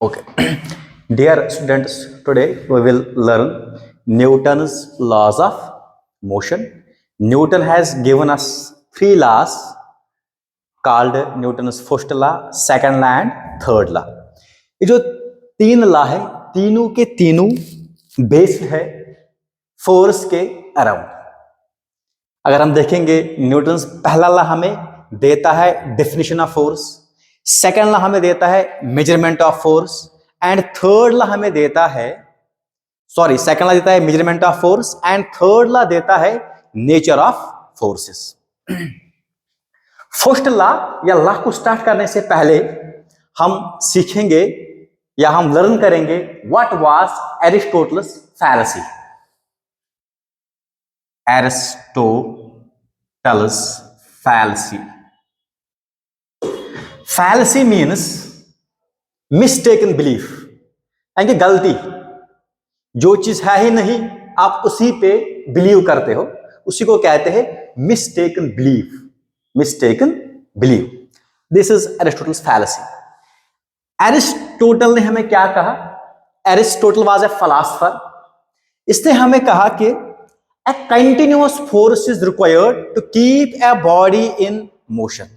Okay. Dear students, today we will learn Newton's laws of motion. Newton has given us three laws called Newton's first law, second law and third law. ये जो तीन law है, तीनों के तीनों based है force के around. अगर हम देखेंगे न्यूटन्स पहला लॉ हमें देता है definition of force, second law हमें देता है measurement of force and third law हमें देता है सेकंड लॉ देता है measurement of force and third law देता है nature of forces. First law या लॉ को स्टार्ट करने से पहले हम सीखेंगे या हम लर्न करेंगे what was Aristotle's fallacy. Aristotle's fallacy. Fallacy means mistaken belief, यानी कि गलती. जो चीज है ही नहीं आप उसी पे बिलीव करते हो, उसी को कहते हैं mistaken belief. Mistaken belief. This is Aristotle's fallacy. Aristotle ने हमें क्या कहा? Aristotle was a philosopher. इसने हमें कहा कि a continuous force is required to keep a body in motion.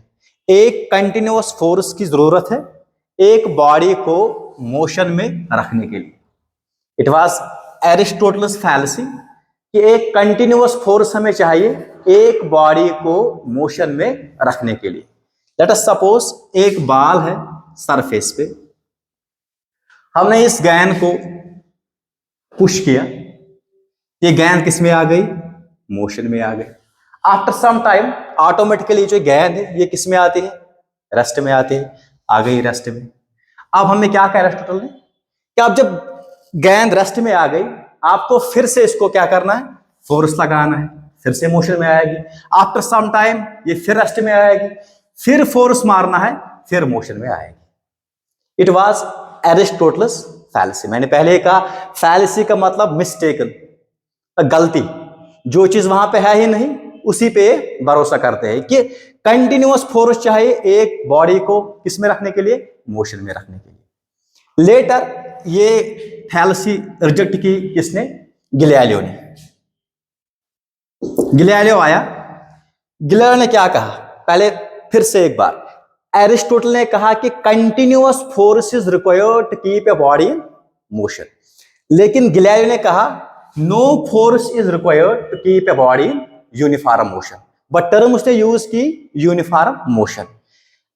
एक continuous force की जरूरत है एक बॉडी को मोशन में रखने के लिए. It was Aristotle's fallacy कि एक continuous force हमें चाहिए एक बॉडी को मोशन में रखने के लिए. Let us suppose एक बॉल है सरफेस पे, हमने इस गेंद को पुश किया, ये गेंद किस में आ गई? मोशन में आ गई. आफ्टर सम टाइम ऑटोमेटिकली जो गेंद है ये किस में आती है? रेस्ट में आती है. आ गई रेस्ट में. अब हमें क्या कहा एरिस्टोटल ने कि अब जब गेंद रेस्ट में आ गई आपको फिर से इसको क्या करना है? फोर्स लगाना है, फिर से मोशन में आएगी. आफ्टर सम टाइम ये फिर रेस्ट में आएगी, फिर फोर्स मारना है, फिर मोशन में आएगी. It was Aristotle's fallacy. मैंने पहले कहा फैलेसी का मतलब मिस्टेकन, गलती. जो चीज वहां पे है ही नहीं उसी पे भरोसा करते हैं कि कंटिन्यूअस फोर्स चाहिए एक बॉडी को किस में रखने के लिए? मोशन में रखने के लिए. लेटर ये फैलेसी रिजेक्ट की किसने? गैलीलियो ने. गैलीलियो आया, गैलीलियो ने क्या कहा? पहले फिर से एक बार एरिस्टोटल ने कहा कि continuous force is required to keep a body in motion. लेकिन गैलीलियो ने कहा no force is required to keep a body in uniform motion. But term उसने यूज की uniform motion.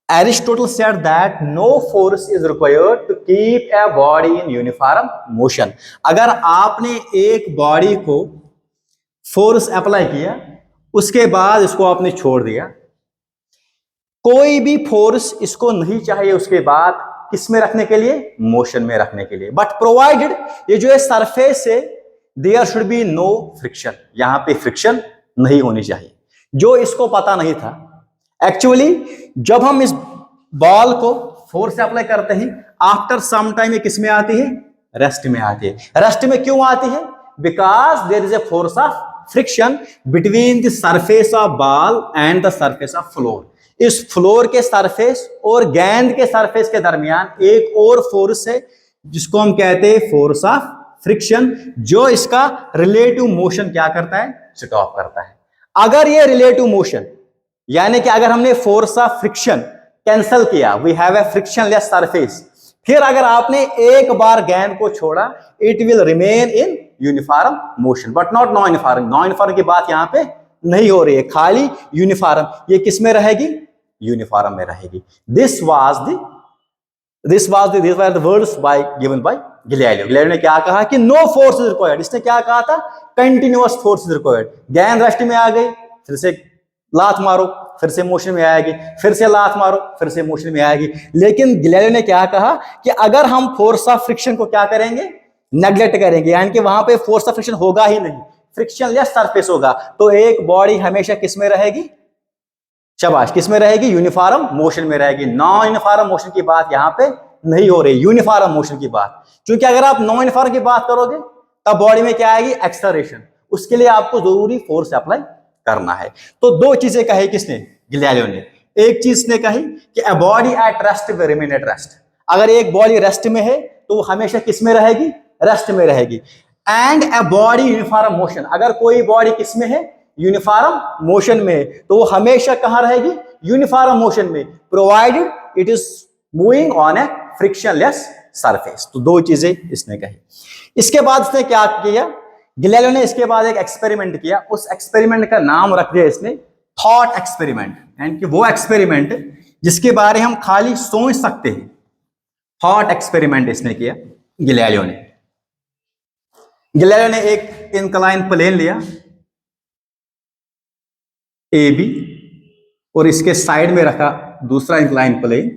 Aristotle said that no force is required to keep a body in uniform motion. अगर आपने एक body को force apply किया उसके बाद इसको आपने छोड़ दिया, कोई भी फोर्स इसको नहीं चाहिए उसके बाद किस में रखने के लिए? मोशन में रखने के लिए. बट प्रोवाइडेड ये जो है सरफेस है there should be no friction. यहां पे फ्रिक्शन नहीं होनी चाहिए. जो इसको पता नहीं था एक्चुअली जब हम इस बॉल को फोर्स अप्लाई करते हैं आफ्टर सम टाइम ये किस में आती है? रेस्ट में आती है. रेस्ट में क्यों आती है? Because there is a force of friction between the surface of ball and the surface of floor. इस फ्लोर के सरफेस और गेंद के सरफेस के दरमियान एक और फोर्स है जिसको हम कहते हैं फोर्स ऑफ फ्रिक्शन, जो इसका रिलेटिव मोशन क्या करता है? स्टॉप करता है. अगर ये रिलेटिव मोशन यानी कि अगर हमने फोर्स ऑफ फ्रिक्शन कैंसिल किया, we have a frictionless surface, फिर अगर आपने एक बार गेंद को छोड़ा it will remain in uniform motion but not non uniform. Non uniform की बात यहां पे नहीं हो रही है, खाली यूनिफॉर्म. ये किस में रहेगी? यूनिफॉर्म में रहेगी. This was the words given by Galileo. Galileo ने क्या कहा कि नो फोर्स इज रिक्वायर्ड. इसने क्या कहा था? Continuous force is required. गेंद रेस्ट में आ गई, फिर से लात मारो, फिर से मोशन में आएगी, फिर से लात मारो, फिर से मोशन में आएगी. लेकिन गैलीलियो ने क्या कहा कि अगर हम फोर्स ऑफ फ्रिक्शन को क्या करेंगे? नेग्लेक्ट करेंगे, यानी कि वहां पे फोर्स ऑफ फ्रिक्शन होगा ही नहीं, फ्रिक्शनलेस सरफेस होगा, तो एक बॉडी हमेशा किस में रहेगी? शाबाश, किस में रहेगी? यूनिफॉर्म मोशन में रहेगी. नॉन यूनिफॉर्म मोशन की बात यहां पे नहीं हो रही, यूनिफॉर्म मोशन की बात. क्योंकि अगर आप नॉन यूनिफॉर्म की बात करोगे तब बॉडी में क्या आएगी? एक्सेलरेशन. उसके लिए आपको जरूरी फोर्स अप्लाई करना है. तो दो चीजें कही किसने? गैलीलियो ने. एक चीज ने कही कि a body at rest will remain at rest. अगर एक बॉडी रेस्ट में है तो वो हमेशा किस में रहेगी, रेस्ट में रहेगी। And a body uniform motion, अगर कोई बॉडी किस में है, यूनिफॉर्म मोशन में है, तो वो हमेशा कहां रहेगी, यूनिफॉर्म मोशन में, provided it is moving on a frictionless surface. तो दो चीजें इसने कही। इसके बाद इसने क्या किया, गैलीलियो ने इसके बाद एक एक्सपेरिमेंट किया। उस एक्सपेरिमेंट का नाम रख दिया इसने थॉट एक्सपेरिमेंट, यानी कि वो एक्सपेरिमेंट जिसके बारे हम खाली सोच सकते हैं। थॉट एक्सपेरिमेंट इसने किया गैलीलियो ने। गैलीलियो ने एक इंक्लाइन प्लेन लिया ए बी, और इसके साइड में रखा दूसरा incline plane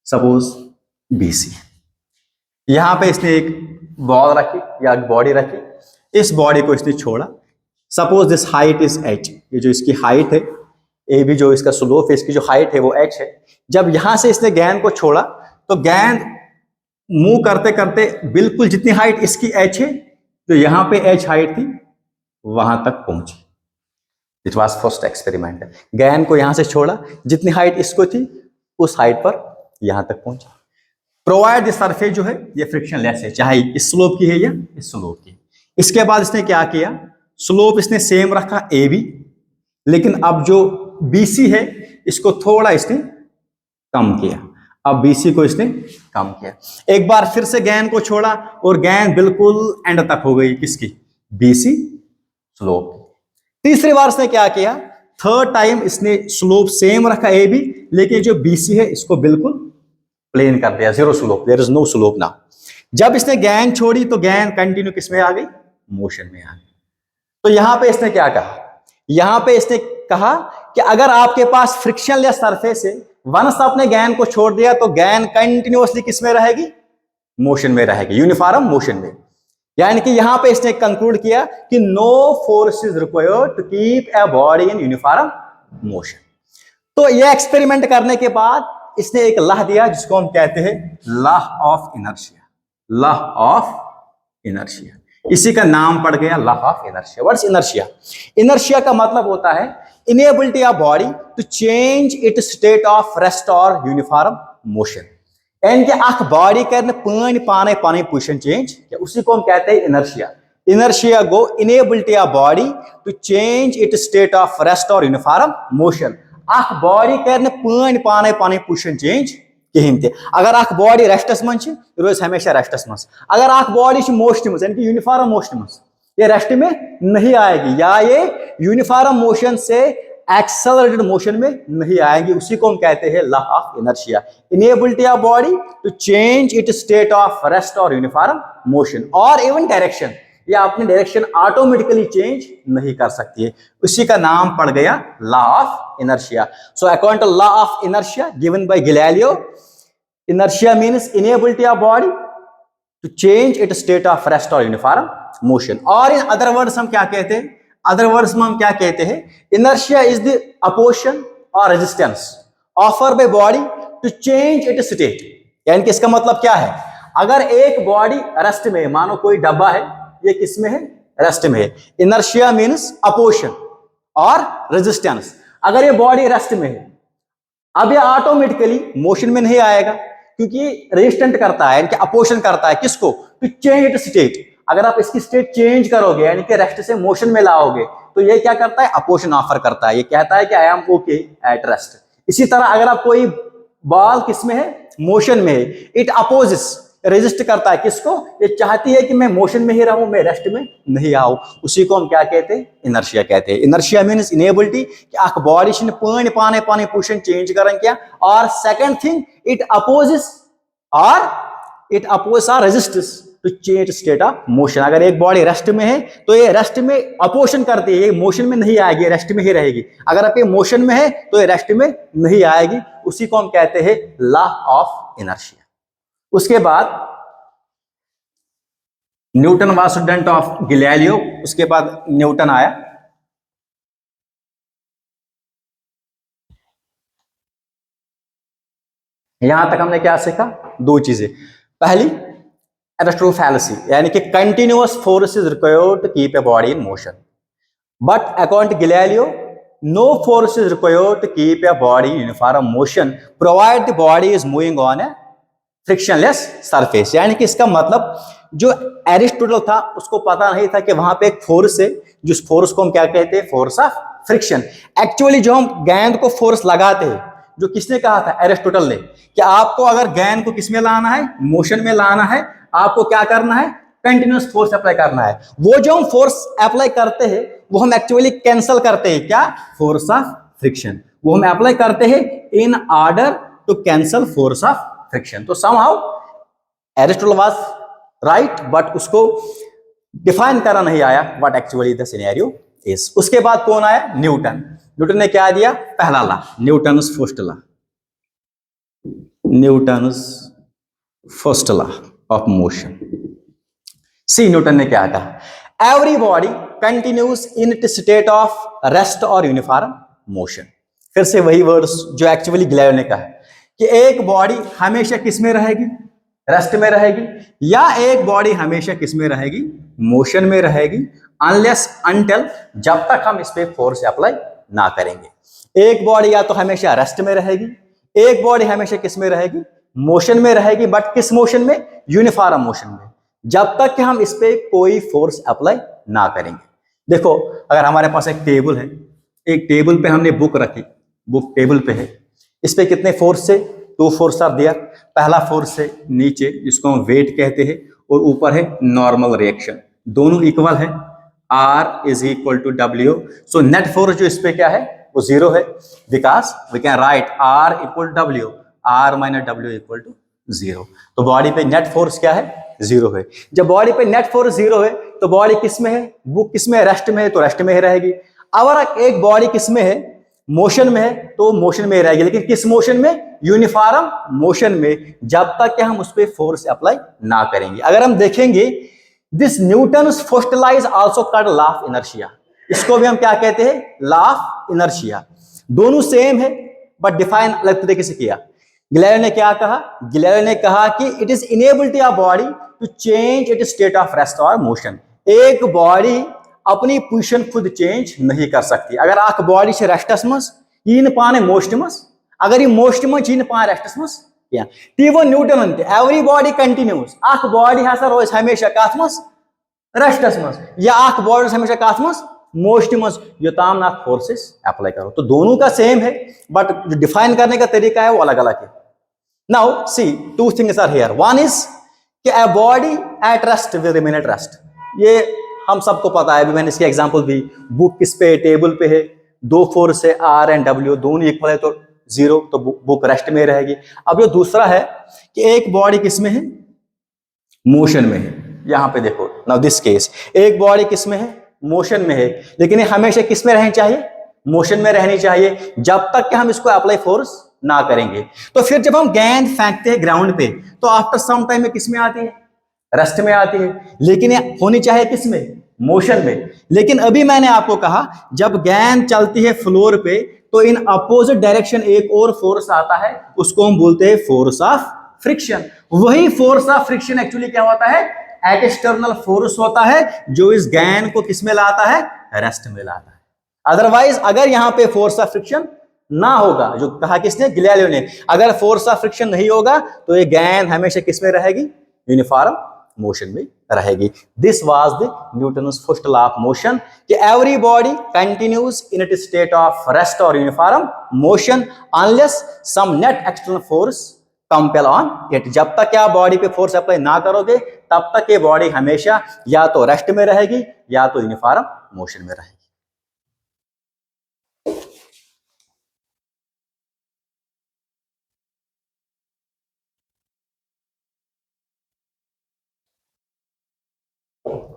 suppose B C. यहां पे इसने एक बॉल रखी या बॉडी रखी, इस बॉडी को इसने छोड़ा। Suppose this height is h, ये जो इसकी हाइट है ए बी, जो इसका स्लोप है, इसकी जो हाइट है वो h है। जब यहां से इसने गेंद को छोड़ा तो गेंद मूव करते करते बिल्कुल जितनी हाइट इसकी h है, तो यहां पे h हाइट थी वहां तक पहुंची। It was first experiment. गेंद को यहां से छोड़ा, जितनी हाइट इसको थी उस हाइट पर यहां तक पहुंचा। प्रोवाइड द सरफेस जो है ये फ्रिक्शनलेस है, चाहे इस स्लोप की है या इस स्लोप की। इसके बाद इसने क्या किया, स्लोप इसने सेम रखा ए बी, लेकिन अब जो BC है इसको थोड़ा इसने कम किया। अब BC को इसने कम किया। एक बार फिर से गेंद को छोड़ा और गेंद बिल्कुल एंड तक हो गई किसकी, BC स्लोप। तीसरी बार इसने क्या किया, थर्ड टाइम इसने स्लोप सेम रखा ए बी, लेकिन जो BC है इसको बिल्कुल प्लेन कर दिया, zero slope, there is no slope now. जब इसने गेंद छोड़ी तो गेंद कंटिन्यू किस में आ गई, मोशन में आ गई। तो यहां पे इसने क्या कहा, यहां पे इसने कहा कि अगर आपके पास फ्रिक्शनलेस सरफेस है, वंस आपने गेंद को छोड़ दिया तो गेंद कंटिन्यूअसली किस में रहेगी, मोशन में रहेगी, यूनिफॉर्म मोशन में। यानी कि यहां पे इसने कंक्लूड किया कि no force is required to keep a body in uniform motion. तो ये एक्सपेरिमेंट करने के बाद इसने एक लॉ दिया जिसको हम कहते हैं law of inertia. Law of inertia, इसी का नाम पड़ गया law of inertia. What's inertia? Inertia का मतलब होता है inability of body to change its state of rest और यूनिफॉर्म मोशन। यानी कि अख बॉडी कर पाने पाने पोजिशन चेंज, उसी को हम कहते हैं inertia. Inertia go inability of body to change its state of rest और यूनिफॉर्म मोशन। अख बॉडी कर पाने पाने पोजिशन चेंज कहीं ते। अगर अख बॉडी रेस्टस मन रोज हमेशा रेस्टस मं, अगर अख बॉडी मोशन मं यानी कि यूनिफॉर्म मोशन मं, ये रेस्ट में नहीं आएगी, या ये यूनिफॉर्म मोशन से एक्सेलरेटेड मोशन में नहीं आएंगी। उसी को हम कहते हैं law of inertia. Inability of body to change it state of rest और यूनिफॉर्म मोशन, और इवन डायरेक्शन, या अपनी डायरेक्शन ऑटोमेटिकली चेंज नहीं कर सकती है। उसी का नाम पड़ गया law of inertia. So according to law of inertia given by Galileo, inertia means inability of body to change its state of rest or uniform motion। और in other words हम क्या कहते हैं, other words में हम क्या कहते हैं, inertia is the opposition or resistance offered by body to change its state। यानी कि इसका मतलब क्या है, अगर एक बॉडी रेस्ट में, मानो कोई डब्बा है, ये किस में है, रेस्ट में है। inertia means opposition और resistance। अगर ये बॉडी रेस्ट में है, अब ये ऑटोमेटिकली मोशन में नहीं आएगा, क्योंकि रेजिस्टेंट करता है, यानी कि अपोजिशन करता है किसको, टू चेंज इट स्टेट। अगर आप इसकी स्टेट चेंज करोगे, यानी कि रेस्ट से मोशन में लाओगे, तो ये क्या करता है, अपोजिशन ऑफर करता है। ये कहता है कि I am okay at rest. इसी तरह अगर आप कोई बॉल किस में है, मोशन में है, इट अपोजिस, रेजिस्ट करता है किसको, ये चाहती है कि मैं मोशन में ही रहूं, मैं रेस्ट में नहीं आऊं। उसी को हम क्या कहते हैं, इनर्शिया कहते हैं। इनर्शिया मीन्स इनेबिलिटी कि अख बॉडी पाने पाने पोजिशन चेंज करें क्या, और सेकंड थिंग इट अपोजिस और resists to change state of motion. अगर एक बॉडी रेस्ट में है तो ये रेस्ट में अपोजिशन करती है, ये मोशन में नहीं आएगी, रेस्ट में ही रहेगी। अगर आप ये मोशन में है तो ये रेस्ट में नहीं आएगी। उसी को हम कहते हैं लॉ ऑफ इनर्शिया। उसके बाद Newton was student of Galileo, उसके बाद न्यूटन आया। यहां तक हमने क्या सीखा, दो चीजें। पहली एरिस्टोटल फैलेसी, यानी कि continuous force is required to keep a body in motion, but according to Galileo no force is required to keep a body in uniform motion provide the body is moving on a frictionless surface. यानी कि इसका मतलब जो Aristotle था उसको पता नहीं था कि वहां पे एक फोर्स है, जिस फोर्स को हम क्या कहते हैं, फोर्स ऑफ फ्रिक्शन। एक्चुअली जो हम गेंद को फोर्स लगाते हैं, जो किसने कहा था, एरिस्टोटल ने, कि आपको अगर गेंद को किस में लाना है, मोशन में लाना है, आपको क्या करना है, कंटिन्यूस फोर्स अप्लाई करना है। वो जो हम फोर्स अप्लाई करते हैं वो हम एक्चुअली कैंसल करते हैं, क्या, फोर्स ऑफ फ्रिक्शन। वो हम अप्लाई करते हैं in order to cancel force of friction. तो somehow Aristotle was right, but उसको डिफाइन करना नहीं आया what actually the scenario is. उसके बाद कौन आया, न्यूटन। न्यूटन ने क्या दिया, पहला law, Newton's first law, Newton's first law of motion. See Newton ने क्या कहा, every body continues in it state of rest और यूनिफॉर्म मोशन। फिर से वही वर्ड्स जो एक्चुअली गैलीलियो ने कहा कि एक बॉडी हमेशा किस में रहेगी, रेस्ट में रहेगी, या एक बॉडी हमेशा किस में रहेगी, मोशन में रहेगी, अनलेस अनटिल, जब तक हम इस पे फोर्स अप्लाई ना करेंगे। एक बॉडी या तो हमेशा रेस्ट में रहेगी, एक बॉडी हमेशा किस में रहेगी, मोशन में रहेगी, बट किस मोशन में, यूनिफॉर्म मोशन में, जब तक कि हम इस पे कोई फोर्स अप्लाई ना करेंगे। देखो अगर हमारे पास एक टेबल है, एक टेबल पे हमने बुक रखी, बुक टेबल पे है, इस पे कितने फोर्स से, 2 फोर्स आर देयर। पहला फोर्स है नीचे जिसको हम वेट कहते हैं, और ऊपर है नॉर्मल रिएक्शन, दोनों इक्वल है, R is equal to W। So net force जो इस पे क्या है, वो 0 है, because we can write R equal W, R minus W equal to 0। तो बॉडी पे नेट फोर्स क्या है, 0 है। जब बॉडी पे नेट फोर्स 0 है तो बॉडी किस में है, बुक किस में है, रेस्ट में है, तो रेस्ट में ही रहेगी। अगर एक बॉडी किस में है, मोशन में है, तो मोशन में ही रहेगी, लेकिन किस मोशन में, यूनिफॉर्म मोशन में, जब तक कि हम उस पर फोर्स अप्लाई ना करेंगे। अगर हम देखेंगे this Newton's first law is also called law of inertia, इसको भी हम क्या कहते हैं, लॉ ऑफ इनर्शिया। दोनों सेम है बट डिफाइन अलग तरीके से किया। गैलीलियो ने क्या कहा, गैलीलियो ने कहा कि it is inability of body to change it state of rest और मोशन। एक बॉडी अपनी पोजीशन खुद चेंज नहीं कर सकती। अगर आख बॉडी से रेस्टस मस यीन पाने मोस्टमस, अगर ये मोस्टमस यीन पाने रेस्टस मस या टीवो न्यूटन अंते एवरी बॉडी कंटिन्यूस, आख बॉडी हसा रोज हमेशा कथ मस, रेस्टस मस, या आख बॉडी हमेशा कथ मस, मोस्टमस, योताम ना फोर्सेस अप्लाई करो। तो दोनों का सेम है बट जो डिफाइन करने का तरीका है वो अलग अलग है। Now see, 2 things are here. One is कि a body at rest will remain at rest. ये हम सबको पता है, अभी मैंने इसके एग्जांपल दी। बुक किस पे, टेबल पे है, 2 फोर्स है R एंड W, दोनों इक्वल है तो 0, तो बुक रेस्ट में रहेगी। अब जो दूसरा है कि एक बॉडी किस में है, मोशन में है। यहां पे देखो, नाउ दिस केस, एक बॉडी किस में है, मोशन में है, लेकिन ये हमेशा किस में रहनी चाहिए, मोशन में रहनी चाहिए, जब तक कि हम इसको अप्लाई फोर्स ना करेंगे। तो फिर जब हम गेंद फेंकते हैं ग्राउंड पे तो आफ्टर सम टाइम में किस में आती है, रेस्ट में आती है, लेकिन ये होनी चाहिए किस में, मोशन में। लेकिन अभी मैंने आपको कहा जब गेंद चलती है फ्लोर पे तो इन अपोजिट डायरेक्शन एक और फोर्स आता है, उसको हम बोलते हैं फोर्स ऑफ फ्रिक्शन। वही फोर्स ऑफ फ्रिक्शन एक्चुअली क्या होता है, एक्सटर्नल फोर्स होता है जो इस गेंद को किस में लाता है, रेस्ट में लाता है। अदरवाइज अगर यहां पे फोर्स ऑफ फ्रिक्शन ना होगा, जो कहा किसने, गैलीलियो ने, अगर फोर्स ऑफ फ्रिक्शन नहीं होगा तो ये गेंद हमेशा किस में रहेगी, यूनिफॉर्म मोशन में रहेगी। This was the Newton's first law of motion कि every body continues in it state of rest और uniform motion unless some net external force compel on it. जब तक क्या बॉडी पे फोर्स अप्लाई ना करोगे तब तक ये बॉडी हमेशा या तो रेस्ट में रहेगी या तो यूनिफॉर्म मोशन में रहेगी।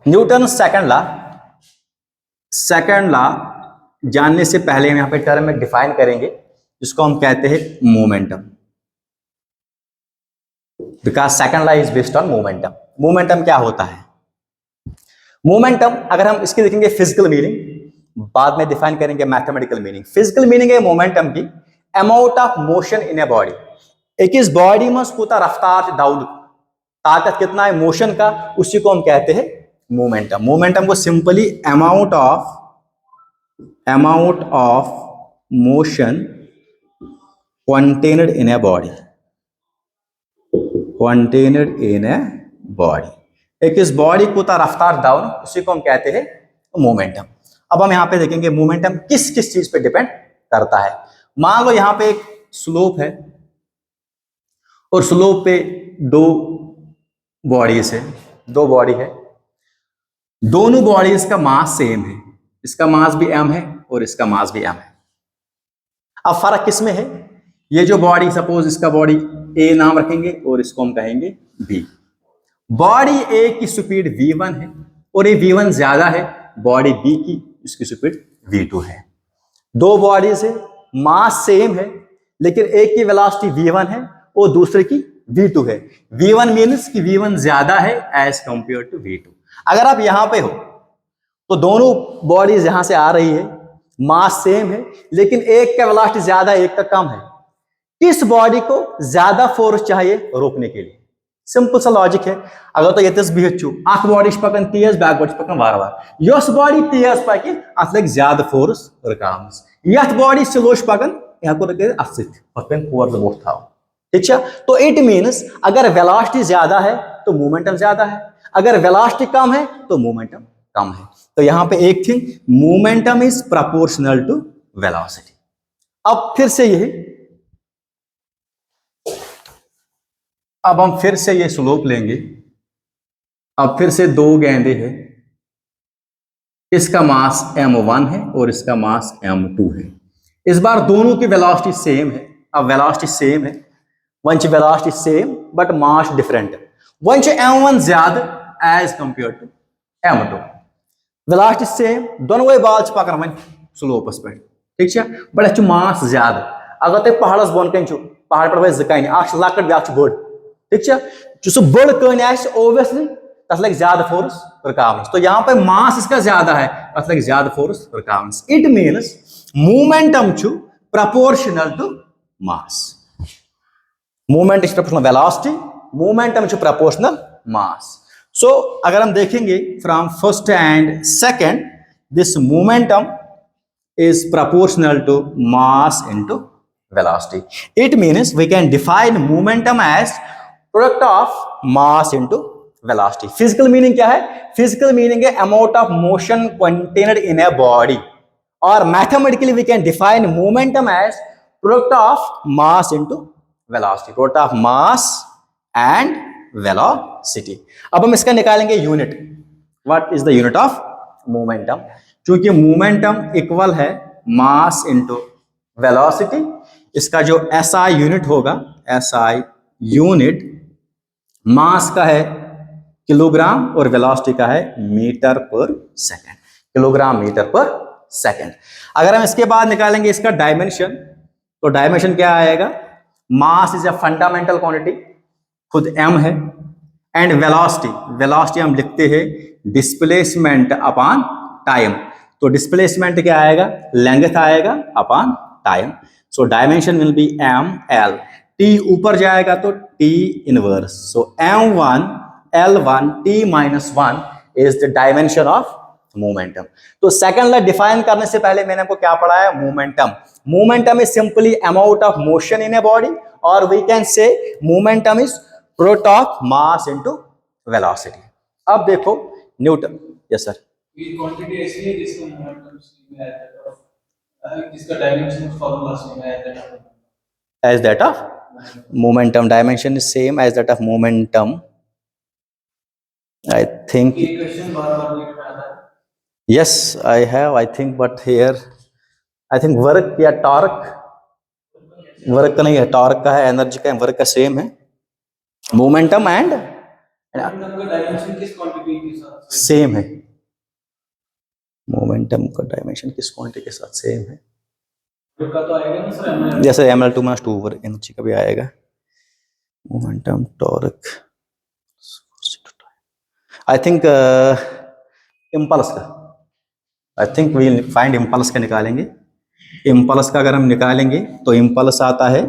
न्यूटन सेकंड लॉ जानने से पहले हम यहां पे टर्म में डिफाइन करेंगे जिसको हम कहते हैं momentum, because second law is based on momentum. Momentum क्या होता है, मोमेंटम अगर हम इसकी देखेंगे फिजिकल मीनिंग, बाद में डिफाइन करेंगे मैथमेटिकल मीनिंग। फिजिकल मीनिंग है मोमेंटम की amount of motion in a body. एक इस बॉडी में कोता रफ्तार दाउद, ताकत कितना है मोशन का, उसी को हम कहते हैं मोमेंटम। मोमेंटम को simply amount of motion contained in a body, contained in a body. एक इस बॉडी को रफ्तार डाउन, उसी को हम कहते हैं मोमेंटम। अब हम यहाँ पे देखेंगे मोमेंटम किस किस चीज पे डिपेंड करता है। मान लो यहाँ पे एक स्लोप है और स्लोप पे दो बॉडीज है, दो बॉडी है, दोनों बॉडीज का मास सेम है, इसका मास भी m है और इसका मास भी m है। अब फर्क किस में है? ये जो बॉडी, सपोज इसका बॉडी a नाम रखेंगे और इसको हम कहेंगे b। बॉडी a की स्पीड v1 है और ये v1 ज्यादा है बॉडी b की, इसकी स्पीड v2 है। दो बॉडीज है, मास सेम है, लेकिन एक की वेलोसिटी v1 है और दूसरे की v2 है। v1 मीन्स कि v1 ज्यादा है एज कंपेयर टू v2। अगर आप यहां पे हो तो दोनों बॉडीज यहां से आ रही है, मास सेम है, लेकिन एक का वेलोसिटी ज्यादा है, एक का कम है। किस बॉडी को ज्यादा फोर्स चाहिए रोकने के लिए? सिंपल सा लॉजिक है। अगर तो ये बिहेचु अख बॉडी पकन तेज, बैक बॉडी पकन वार वार, यस बॉडी तेज पकि अत लग ज्यादा फोर्स रकामस, यथ बॉडी स्लो पकन हेको अत फोर्स था। ठीक है, तो इट मीन्स अगर वेलोसिटी ज्यादा है तो मोमेंटम ज्यादा है, अगर वेलोसिटी कम है तो मोमेंटम कम है। तो यहां पे एक thing, momentum is proportional to velocity. अब फिर से यही, अब हम फिर से ये स्लोप लेंगे। अब फिर से दो गेंदे हैं, इसका मास m1 है और इसका मास m2 है। इस बार दोनों की वेलोसिटी सेम है। अब वेलोसिटी सेम है, which velocity same but mass different, which m1 ज्यादा as compare to m2। Velocity same, दोनों वही बाल पकड़ वन स्लोपस पे, ठीक है, बट अच्छे मास ज्यादा। अगर तुम पहाड़स बोन कन पहाड़ पे वह जन अख लकट ब्या बड़, ठीक है, सह बड़ कन ओबियसली तथ लग ज्यादा फोर्स रकावनस। तो यहाँ पे मास इसका ज्यादा है, तथ लग ज्यादा फोर्स रकावनस। It means momentum proportional to mass. Movement is proportional velocity, momentum is proportional mass. So अगर हम देखेंगे from first and second, this momentum is proportional to mass into velocity. It means we can define momentum as product of mass into velocity. Physical meaning क्या है? Physical meaning है amount of motion contained in a body. और mathematically we can define momentum as product of mass into velocity. Product of mass and velocity. अब हम इसका निकालेंगे unit. What is the unit of momentum? क्योंकि momentum equal है mass into velocity, इसका जो SI unit होगा, एसआई यूनिट मास का है किलोग्राम और वेलोसिटी का है मीटर पर सेकंड, किलोग्राम मीटर पर सेकंड। अगर हम इसके बाद निकालेंगे इसका डायमेंशन, तो डायमेंशन क्या आएगा? Mass is a fundamental quantity, खुद m है, एंड वेलोसिटी, वेलोसिटी हम लिखते हैं डिस्प्लेसमेंट अपॉन टाइम। तो डिस्प्लेसमेंट क्या आएगा? लेंथ आएगा upon time. So dimension will be ml, t ऊपर जाएगा तो t inverse, so m1 l1 t minus 1 is the dimension of momentum. तो सेकंड ला डिफाइन करने से पहले मैंने आपको क्या पढ़ा है? Momentum. Momentum is simply amount of motion in a body, और we can say momentum is product of mass into velocity. अब देखो न्यूटन, यस सर, क्वांटिटी ऐसी है जिसका मोमेंटम सेम है, जिसका डायमेंशन फार्मूला सेम है as that of momentum, dimension is same as that of momentum. I think ये question बार-बार देख रहा था। yes I have, I think, but here I think work या टॉर्क, वर्क का नहीं है, टॉर्क का है, एनर्जी का है, वर्क का सेम है। मोमेंटम एंड डायमेंशन किस क्वांटिटी के साथ सेम है, मोमेंटम का डायमेंशन किस क्वांटिटी के साथ सेम है? का तो आएगा ना सर, जैसे ml2 - 2 वर्क एनर्जी का भी आएगा। Momentum torque I think impulse का, I think we find impulse का निकालेंगे। इम्पल्स का अगर हम निकालेंगे तो इम्पल्स आता है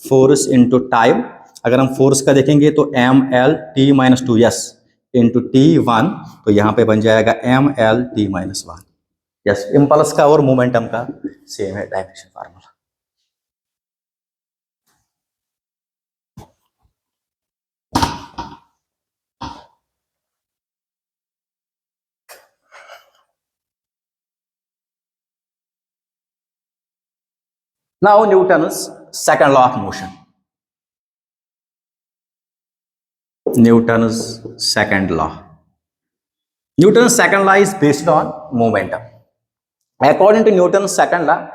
फोर्स इंटू टाइम। अगर हम फोर्स का देखेंगे तो ml(t-2) यस इंटू t1, तो यहाँ पे बन जाएगा ml(t-1). यस, इम्पल्स का और मोमेंटम का सेम है dimension formula. Now Newton's second law of motion. Newton's second law. Newton's second law is based on momentum. According to Newton's second law,